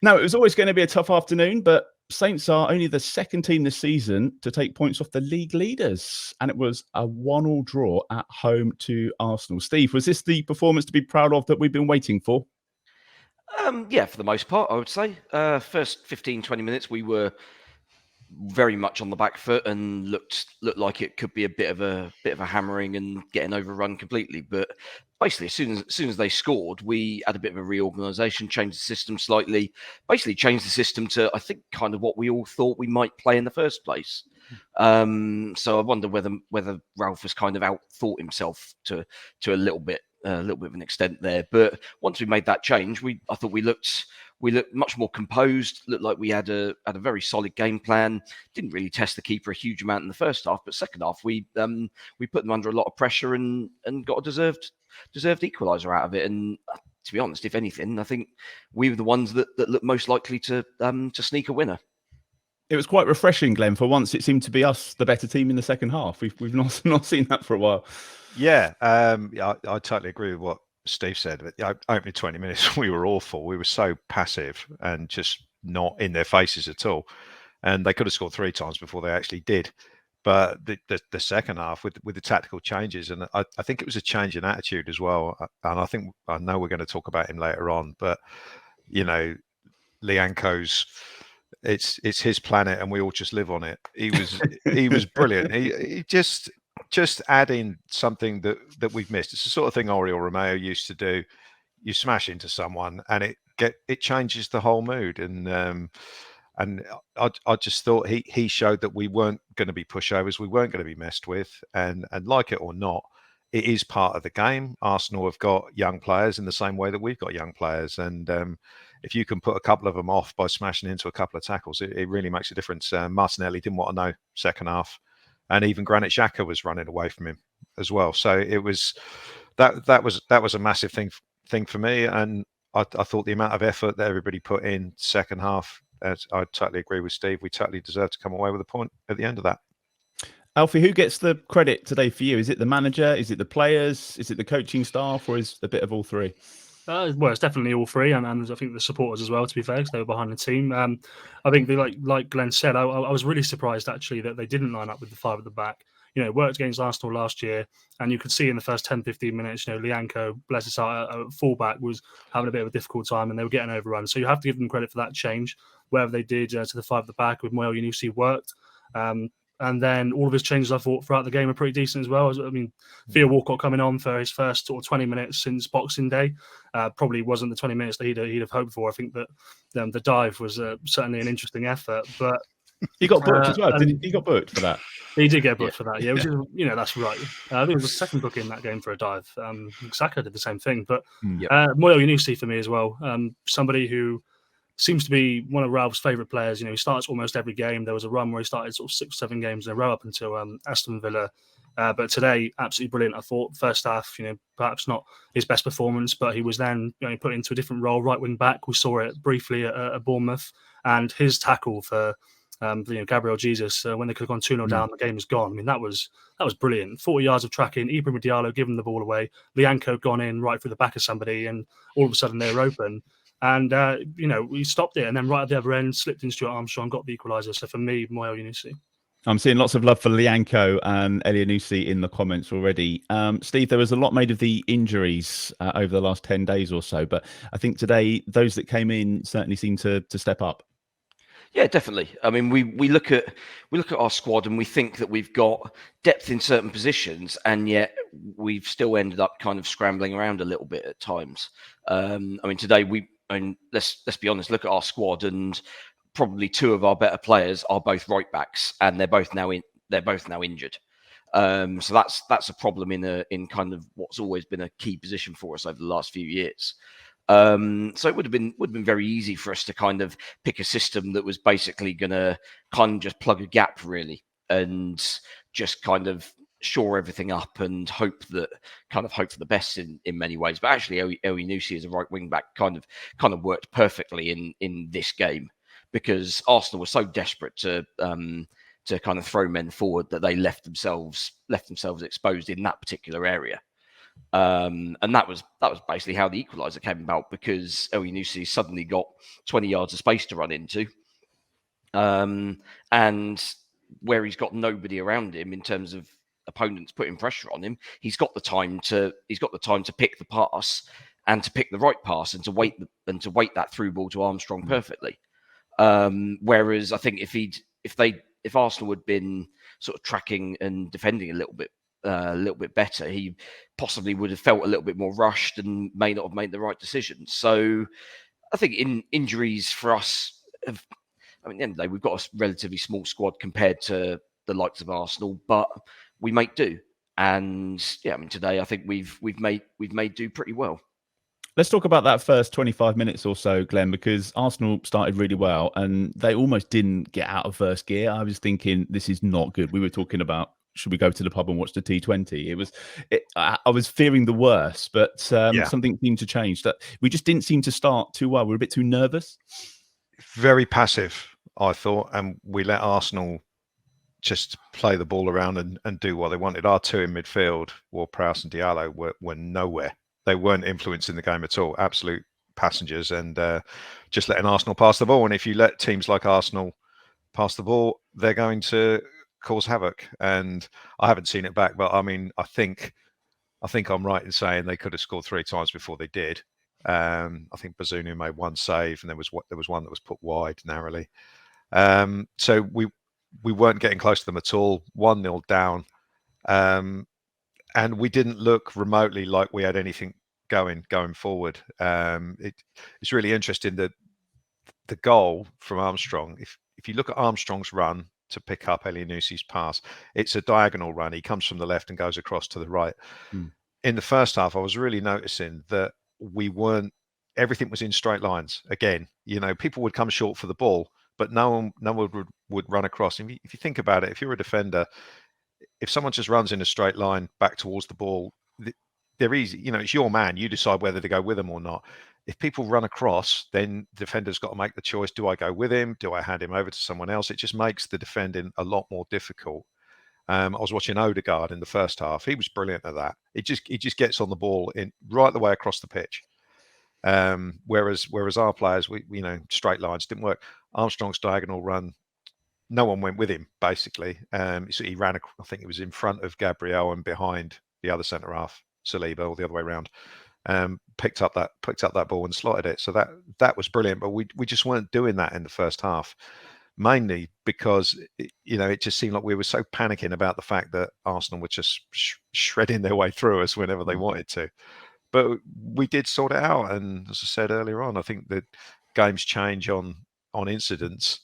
No, it was always going to be a tough afternoon, but Saints are only the second team this season to take points off the league leaders. And it was a 1-1 draw at home to Arsenal. Steve, was this the performance to be proud of that we've been waiting for? Yeah, for the most part, I would say. First 15, 20 minutes, we were very much on the back foot and looked like it could be a bit of a hammering and getting overrun completely. But basically, as soon as they scored, we had a bit of a reorganisation, changed the system slightly. Basically, changed the system to, I think, kind of what we all thought we might play in the first place. So I wonder whether Ralph has kind of outthought himself to a little bit of an extent there. But once we made that change, I thought we looked much more composed, looked like we had a very solid game plan. Didn't really test the keeper a huge amount in the first half, but second half we put them under a lot of pressure and got a deserved equaliser out of it. And to be honest, if anything, I think we were the ones that looked most likely to sneak a winner. It was quite refreshing, Glenn. For once, it seemed to be us, the better team in the second half. We've not seen that for a while. Yeah, I totally agree with what Steve said. Opening 20 minutes, we were awful. We were so passive and just not in their faces at all. And they could have scored 3 times before they actually did. But the second half with the tactical changes, and I think it was a change in attitude as well. And I know we're going to talk about him later on, but Lianco's. It's his planet, and we all just live on it. He was brilliant. He just adding something that we've missed. It's the sort of thing Oriol Romeo used to do. You smash into someone, and it changes the whole mood. And I just thought he showed that we weren't going to be pushovers. We weren't going to be messed with. And like it or not, it is part of the game. Arsenal have got young players in the same way that we've got young players, and if you can put a couple of them off by smashing into a couple of tackles, it really makes a difference. Martinelli didn't want to know second half, and even Granit Xhaka was running away from him as well. So it was that was a massive thing for me, and I thought the amount of effort that everybody put in second half, I totally agree with Steve. We totally deserve to come away with a point at the end of that. Alfie, who gets the credit today for you? Is it the manager? Is it the players? Is it the coaching staff? Or is it a bit of all three? Well, it's definitely all three, and I think the supporters as well, to be fair, because they were behind the team. I think, like Glenn said, I was really surprised, actually, that they didn't line up with the 5 at the back. It worked against Arsenal last year, and you could see in the first 10, 15 minutes, Lianco, bless his heart, fullback, was having a bit of a difficult time, and they were getting overrun. So you have to give them credit for that change. Whatever they did to the 5 at the back with Moel Yunusi worked. And then all of his changes, I thought, throughout the game are pretty decent as well. I mean, Theo Walcott coming on for his first sort of 20 minutes since Boxing Day probably wasn't the 20 minutes that he'd have hoped for. I think that the dive was certainly an interesting effort. But he got booked as well. He got booked for that? He did get booked for that, yeah. Which is, that's right. I think it was the second book in that game for a dive. Saka did the same thing. But Moel Yunusi for me as well. Somebody who seems to be one of Ralph's favourite players. He starts almost every game. There was a run where he started sort of 6 or 7 games in a row up until Aston Villa. But today, absolutely brilliant. I thought first half, perhaps not his best performance, but he was then put into a different role, right wing back. We saw it briefly at Bournemouth, and his tackle for Gabriel Jesus when they could have gone 2-0 down, the game was gone. I mean, that was brilliant. 40 yards of tracking, Ibrahim Diallo giving the ball away, Lianco gone in right through the back of somebody, and all of a sudden they were open. And, we stopped it. And then right at the other end, slipped in Stuart Armstrong, got the equaliser. So for me, Moel Yunusi. I'm seeing lots of love for Lianco and Elyounoussi in the comments already. Steve, there was a lot made of the injuries over the last 10 days or so. But I think today, those that came in certainly seem to step up. Yeah, definitely. I mean, we look at our squad and we think that we've got depth in certain positions, and yet we've still ended up kind of scrambling around a little bit at times. I mean, today let's be honest. Look at our squad, and probably 2 of our better players are both right backs, and they're both now injured. So that's a problem in kind of what's always been a key position for us over the last few years. So it would have been very easy for us to kind of pick a system that was basically going to kind of just plug a gap, really, and just kind of shore everything up and hope for the best in many ways. But actually, Elyounoussi as a right wing back kind of worked perfectly in this game, because Arsenal were so desperate to kind of throw men forward that they left themselves exposed in that particular area. And that was basically how the equaliser came about, because Elyounoussi suddenly got 20 yards of space to run into, and where he's got nobody around him in terms of opponents putting pressure on him, he's got the time to pick the pass and to pick the right pass and to wait that through ball to Armstrong perfectly. Whereas I think if Arsenal had been sort of tracking and defending a little bit better, he possibly would have felt a little bit more rushed and may not have made the right decision. So I think injuries for us have, I mean, at the end of the day, we've got a relatively small squad compared to the likes of Arsenal, but we make do. And yeah, I mean, today I think we've made do pretty well. Let's talk about that first 25 minutes or so, Glenn, because Arsenal started really well and they almost didn't get out of first gear. I was thinking, this is not good. We were talking about, should we go to the pub and watch the T20? I was fearing the worst, but something seemed to change. That we just didn't seem to start too well. We were a bit too nervous. Very passive, I thought, and we let Arsenal just play the ball around and do what they wanted. Our two in midfield, Ward-Prowse and Diallo, were nowhere. They weren't influencing the game at all. Absolute passengers, and just letting Arsenal pass the ball. And if you let teams like Arsenal pass the ball, they're going to cause havoc. And I haven't seen it back, but I mean, I think I'm right in saying they could have scored 3 times before they did. I think Bazunu made one save, and there was one that was put wide narrowly. So we weren't getting close to them at all. 1-0 down. And we didn't look remotely like we had anything going forward. It's really interesting that the goal from Armstrong, if you look at Armstrong's run to pick up Elyounoussi pass, it's a diagonal run. He comes from the left and goes across to the right. In the first half, I was really noticing that everything was in straight lines. Again, people would come short for the ball, but no one would run across. If you think about it, if you're a defender, if someone just runs in a straight line back towards the ball, they're easy. It's your man. You decide whether to go with them or not. If people run across, then the defender's got to make the choice. Do I go with him? Do I hand him over to someone else? It just makes the defending a lot more difficult. I was watching Odegaard in the first half. He was brilliant at that. He just gets on the ball right the way across the pitch. Whereas our players, straight lines didn't work. Armstrong's diagonal run, no one went with him, basically. So he ran, I think it was in front of Gabriel and behind the other centre half, Saliba, or the other way around. Picked up that ball and slotted it. So that was brilliant. But we just weren't doing that in the first half, mainly because it just seemed like we were so panicking about the fact that Arsenal were just shredding their way through us whenever they wanted to. But we did sort it out. And as I said earlier on, I think that games change on incidents.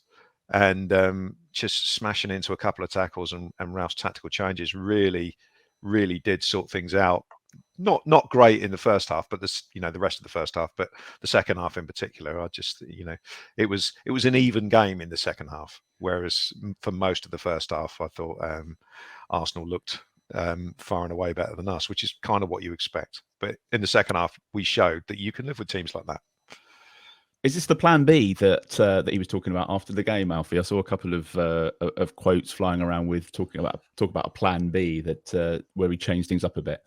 And just smashing into a couple of tackles and Ralph's tactical changes really, really did sort things out. Not great in the first half, but the rest of the first half, but the second half in particular, I just it was an even game in the second half. Whereas for most of the first half, I thought Arsenal looked far and away better than us, which is kind of what you expect. But in the second half, we showed that you can live with teams like that. Is this the plan B that he was talking about after the game, Alfie? I saw a couple of quotes flying around with talk about a plan B that where he changed things up a bit.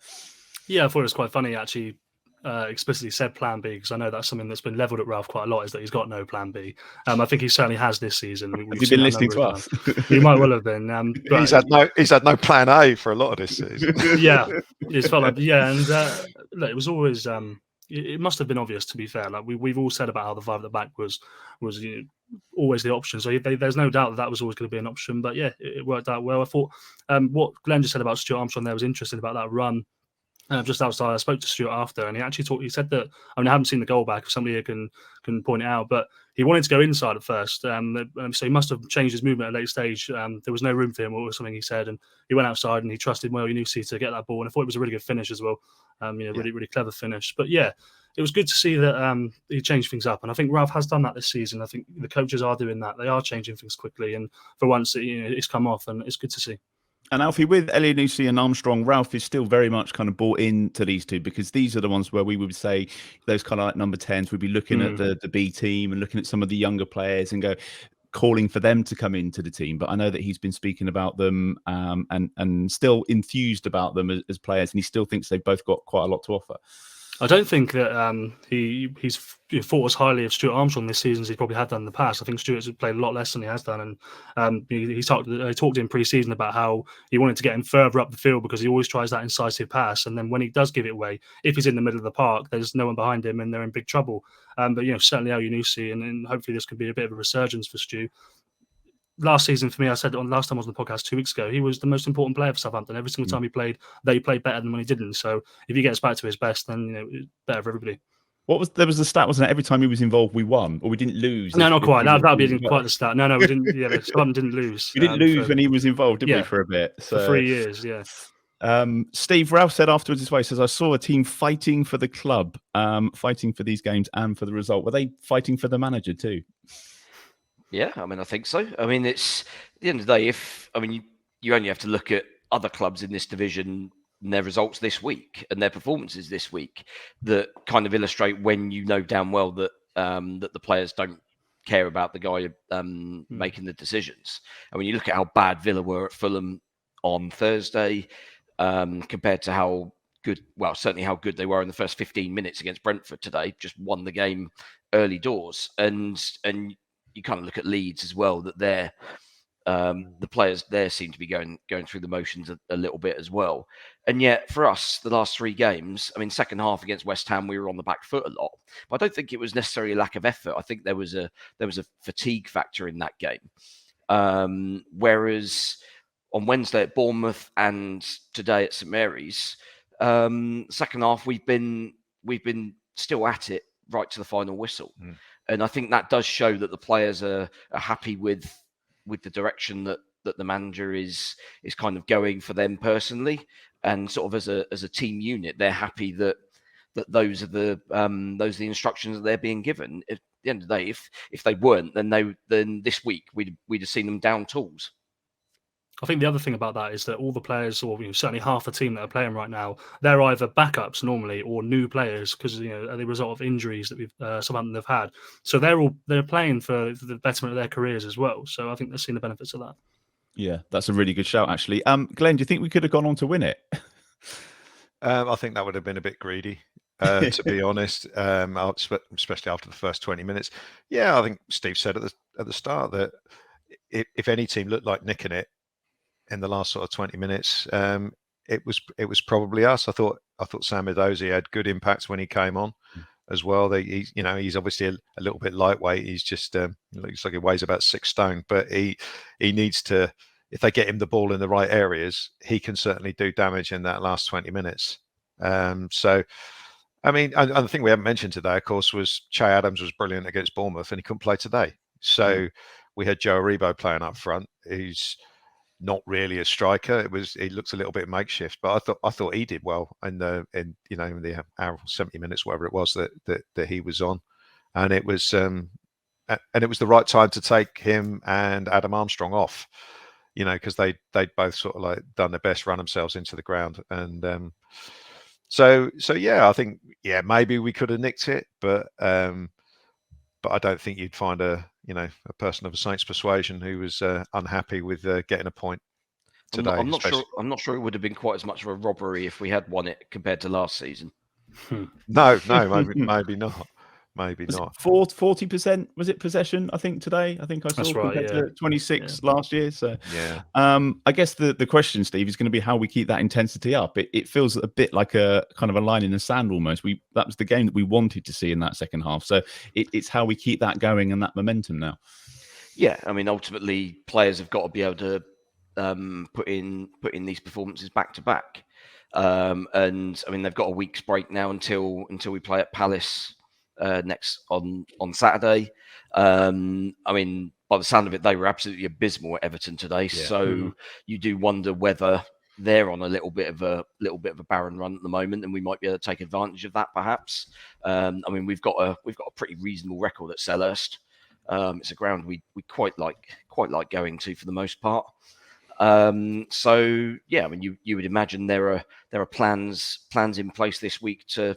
Yeah, I thought it was quite funny. Actually, explicitly said plan B, because I know that's something that's been levelled at Ralph quite a lot, is that he's got no plan B. I think he certainly has this season. Has he been listening to us? He might well have been. He's had no plan A for a lot of this season. Yeah, it's felt like and look, it was always. It must have been obvious, to be fair. Like we've all said about how the 5 at the back was always the option. So there's no doubt that was always going to be an option. But yeah, it worked out well. I thought what Glenn just said about Stuart Armstrong there was interesting about that run. Just outside, I spoke to Stuart after, and he actually he said that, I haven't seen the goal back, if somebody here can point it out, but he wanted to go inside at first. So he must have changed his movement at a late stage. There was no room for him, or something he said, and he went outside and he trusted Elyounoussi to get that ball. And I thought it was a really good finish as well. Really, really clever finish. But yeah, it was good to see that he changed things up. And I think Ralph has done that this season. I think the coaches are doing that. They are changing things quickly. And for once, it's come off, and it's good to see. And Alfie, with Elyounoussi and Armstrong, Ralph is still very much kind of bought into these two, because these are the ones where we would say those kind of like number 10s. We'd be looking at the B team and looking at some of the younger players and go, calling for them to come into the team, but I know that he's been speaking about them and still enthused about them as players, and he still thinks they've both got quite a lot to offer. I don't think that he's thought as highly of Stuart Armstrong this season as he probably had done in the past. I think Stuart's played a lot less than he has done, and he talked in pre-season about how he wanted to get him further up the field because he always tries that incisive pass, and then when he does give it away, if he's in the middle of the park, there's no one behind him and they're in big trouble. But certainly El Yunusi, and hopefully this could be a bit of a resurgence for Stu. Last season for me, I said on last time I was on the podcast 2 weeks ago, he was the most important player for Southampton. Every single time he played, they played better than when he didn't. So if he gets back to his best, then it's better for everybody. There was a stat, wasn't it? Every time he was involved, we won, or we didn't lose. No, not quite. That would be quite the stat. No, we didn't. Yeah, Southampton didn't lose. We didn't lose when he was involved, did we, for a bit? So, for 3 years, yeah. Steve, Ralph said afterwards this way, says, I saw a team fighting for the club, fighting for these games and for the result. Were they fighting for the manager too? Yeah, I mean, I think so. I mean, it's at the end of the day, you only have to look at other clubs in this division and their results this week and their performances this week that kind of illustrate when you know damn well that that the players don't care about the guy making the decisions. And when you look at how bad Villa were at Fulham on Thursday, compared to how good, well, certainly how good they were in the first 15 minutes against Brentford today, just won the game early doors, and you kind of look at Leeds as well, that they're the players there seem to be going through the motions a little bit as well. And yet for us, the last 3 games, I mean, second half against West Ham, we were on the back foot a lot, but I don't think it was necessarily a lack of effort. I think there was a fatigue factor in that game. Whereas on Wednesday at Bournemouth and today at St Mary's, second half we've been still at it right to the final whistle. And I think that does show that the players are happy with the direction that the manager is kind of going for them personally, and sort of as a team unit, they're happy that those are the instructions that they're being given. At the end of the day, if they weren't, then this week we'd have seen them down tools. I think the other thing about that is that all the players, or certainly half the team that are playing right now, they're either backups normally or new players because as a result of injuries that we've Southampton have had. So they're playing for the betterment of their careers as well. So I think they're seeing the benefits of that. Yeah, that's a really good shout, actually. Glenn, do you think we could have gone on to win it? I think that would have been a bit greedy, to be honest, especially after the first 20 minutes. Yeah, I think Steve said at the start that if any team looked like nicking it in the last sort of 20 minutes, it was probably us. I thought Sam Edozie had good impact when he came on as well. He's obviously a little bit lightweight. He's just looks like he weighs about 6 stone, but he needs to. If they get him the ball in the right areas, he can certainly do damage in that last 20 minutes. So, I mean, and the thing we haven't mentioned today, of course, was Che Adams was brilliant against Bournemouth, and he couldn't play today. So we had Joe Aribo playing up front, who's not really a striker. He looks a little bit makeshift, but I thought he did well in the hour 70 minutes, whatever it was that he was on, and it was the right time to take him and Adam Armstrong off, because they both sort of like done their best, run themselves into the ground, and so yeah, I think maybe we could have nicked it, but I don't think you'd find a person of a Saints persuasion who was unhappy with getting a point today. I'm not sure it would have been quite as much of a robbery if we had won it compared to last season. No, maybe not. Maybe not. 40% was it possession? I think today. I think I saw That's right, compared to 26 last year. So yeah. I guess the question, Steve, is going to be how we keep that intensity up. It feels a bit like a kind of a line in the sand almost. That was the game that we wanted to see in that second half. So it's how we keep that going and that momentum now. Yeah, I mean, ultimately, players have got to be able to put in these performances back to back. And I mean, they've got a week's break now until we play at Palace next on Saturday. I mean, by the sound of it, they were absolutely abysmal at Everton today. Yeah. So you do wonder whether they're on a little bit of a barren run at the moment, and we might be able to take advantage of that, perhaps. I mean, we've got a pretty reasonable record at Selhurst. It's a ground we quite like going to for the most part. So yeah, I mean, you would imagine there are plans in place this week to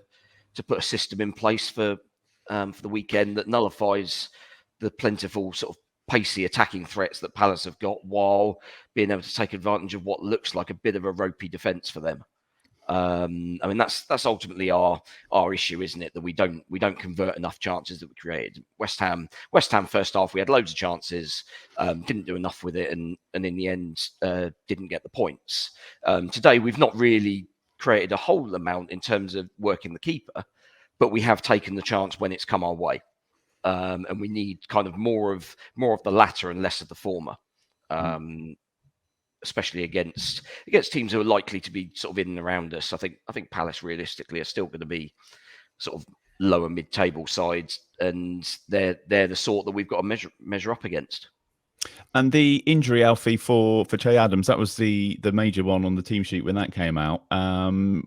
put a system in place for the weekend that nullifies the plentiful sort of pacey attacking threats that Palace have got, while being able to take advantage of what looks like a bit of a ropey defence for them. I mean, that's ultimately our issue, isn't it? That we don't convert enough chances that we created. West Ham first half, we had loads of chances, didn't do enough with it, and in the end didn't get the points. Today we've not really created a whole amount in terms of working the keeper, but we have taken the chance when it's come our way, and we need kind of more of the latter and less of the former. Especially against teams who are likely to be sort of in and around us. I think Palace realistically are still going to be sort of lower mid-table sides, and they're the sort that we've got to measure up against. And the injury, Alfie, for Che Adams, that was the major one on the team sheet when that came out.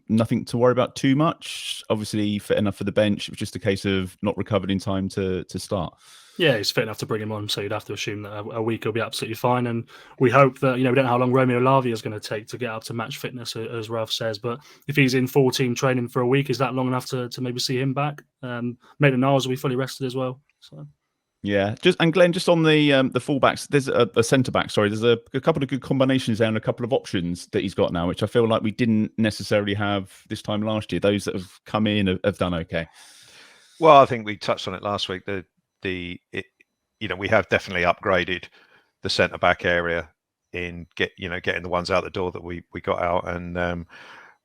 Nothing to worry about too much. Obviously fit enough for the bench. It was just a case of not recovered in time to start. Yeah, he's fit enough to bring him on, so you'd have to assume that a week will be absolutely fine. And we hope that, we don't know how long Romeo Lavia is going to take to get up to match fitness, as Ralph says. But if he's in full team training for a week, is that long enough to maybe see him back? Maitland-Niles will be fully rested as well. So. Yeah, and Glenn, just on the fullbacks, there's a centre back. Sorry, there's a couple of good combinations there and a couple of options that he's got now, which I feel like we didn't necessarily have this time last year. Those that have come in have done okay. Well, I think we touched on it last week. We have definitely upgraded the centre back area in getting the ones out the door that we got out. And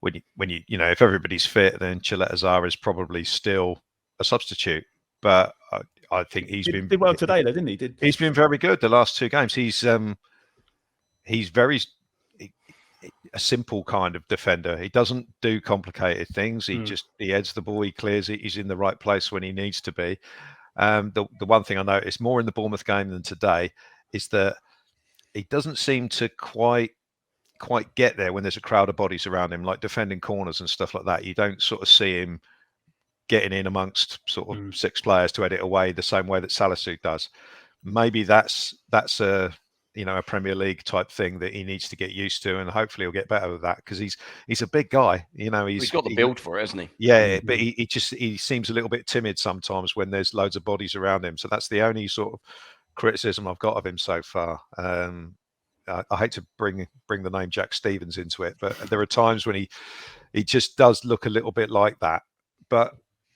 when you if everybody's fit, then Chileta Zara is probably still a substitute. But I think did well today, though, didn't he? He's been very good the last two games. He's very a simple kind of defender. He doesn't do complicated things. He heads the ball, he clears it, he's in the right place when he needs to be. The one thing I noticed more in the Bournemouth game than today is that he doesn't seem to quite get there when there's a crowd of bodies around him, like defending corners and stuff like that. You don't sort of see him getting in amongst sort of six players to head it away the same way that Salisu does. Maybe that's a Premier League type thing that he needs to get used to, and hopefully he'll get better with that, because he's a big guy. He's got the build for it, hasn't he? Yeah, but he seems a little bit timid sometimes when there's loads of bodies around him. So that's the only sort of criticism I've got of him so far. I hate to bring the name Jack Stevens into it, but there are times when he just does look a little bit like that. But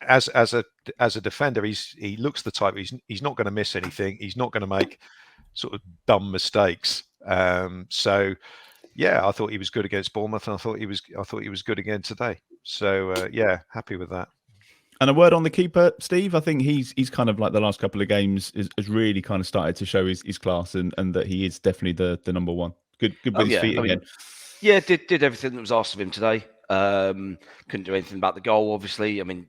as a defender, he looks the type. He's not going to miss anything. He's not going to make sort of dumb mistakes. So yeah, I thought he was good against Bournemouth, and I thought he was good again today. So yeah, happy with that. And a word on the keeper, Steve. I think he's kind of like the last couple of games has really kind of started to show his class, and that he is definitely the number one. Good with his feet again. Yeah, did everything that was asked of him today. Couldn't do anything about the goal, obviously. I mean,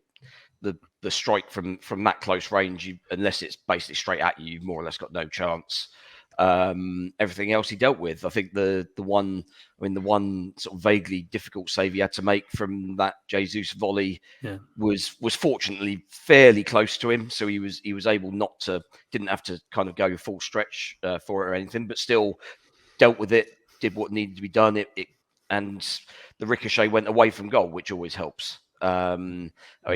the strike from that close range, unless it's basically straight at you, you've more or less got no chance. Everything else he dealt with. I think the one sort of vaguely difficult save he had to make from that Jesus volley was fortunately fairly close to him, so he was able didn't have to kind of go full stretch for it or anything, but still dealt with it, did what needed to be done. And the ricochet went away from goal, which always helps. I mean,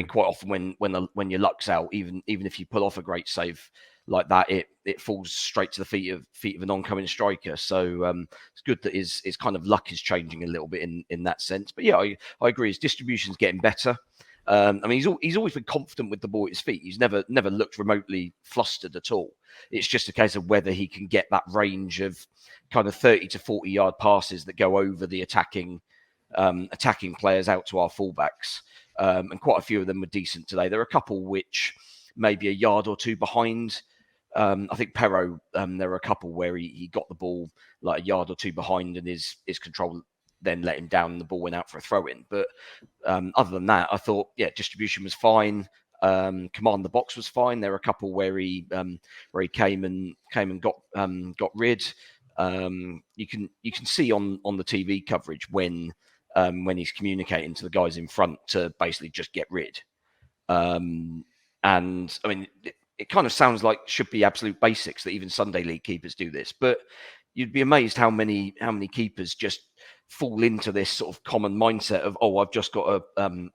quite often when your luck's out, even if you pull off a great save like that, it falls straight to the feet of an oncoming striker. So it's good that his kind of luck is changing a little bit in that sense. But yeah, I agree. His distribution's getting better. I mean, he's always been confident with the ball at his feet. He's never looked remotely flustered at all. It's just a case of whether he can get that range of kind of 30 to 40 yard passes that go over the attacking players out to our fullbacks. And quite a few of them were decent today. There are a couple which maybe a yard or two behind. I think Perro, there were a couple where he got the ball like a yard or two behind, and his control then let him down and the ball went out for a throw-in. But other than that, I thought, yeah, distribution was fine. Command the box was fine. There were a couple where he came and got rid. You can see on the TV coverage when he's communicating to the guys in front to basically just get rid. And I mean, it kind of sounds like should be absolute basics that even Sunday League keepers do this, but you'd be amazed how many keepers just fall into this sort of common mindset of, oh, I've just got to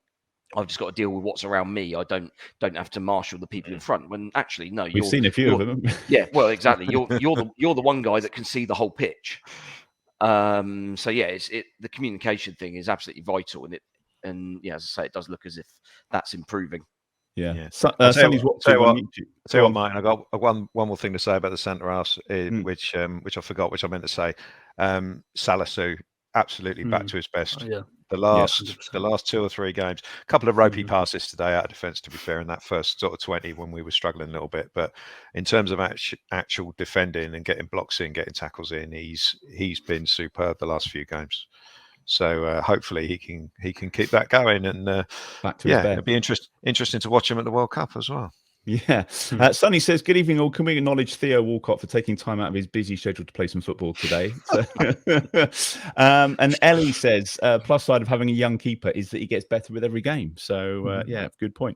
I've just got to deal with what's around me. I don't have to marshal the people in front. When actually, no, We've seen a few of them. Yeah, well, exactly. You're the one guy that can see the whole pitch. So yeah, the communication thing is absolutely vital, and yeah, as I say, it does look as if that's improving. Yeah. Sonny's tell you what, Martin, I got one more thing to say about the centre halves, which I forgot, which I meant to say. Salisu absolutely back to his best. Yeah. The last 2 or 3 games, a couple of ropey passes today out of defence, to be fair, in that first sort of 20 when we were struggling a little bit. But in terms of actual defending and getting blocks in, getting tackles in, he's been superb the last few games. So hopefully he can keep that going, and back to his best. It'll be interesting to watch him at the World Cup as well. Yeah. Sonny says, good evening all. Can we acknowledge Theo Walcott for taking time out of his busy schedule to play some football today? And Ellie says, plus side of having a young keeper is that he gets better with every game. So yeah, good point.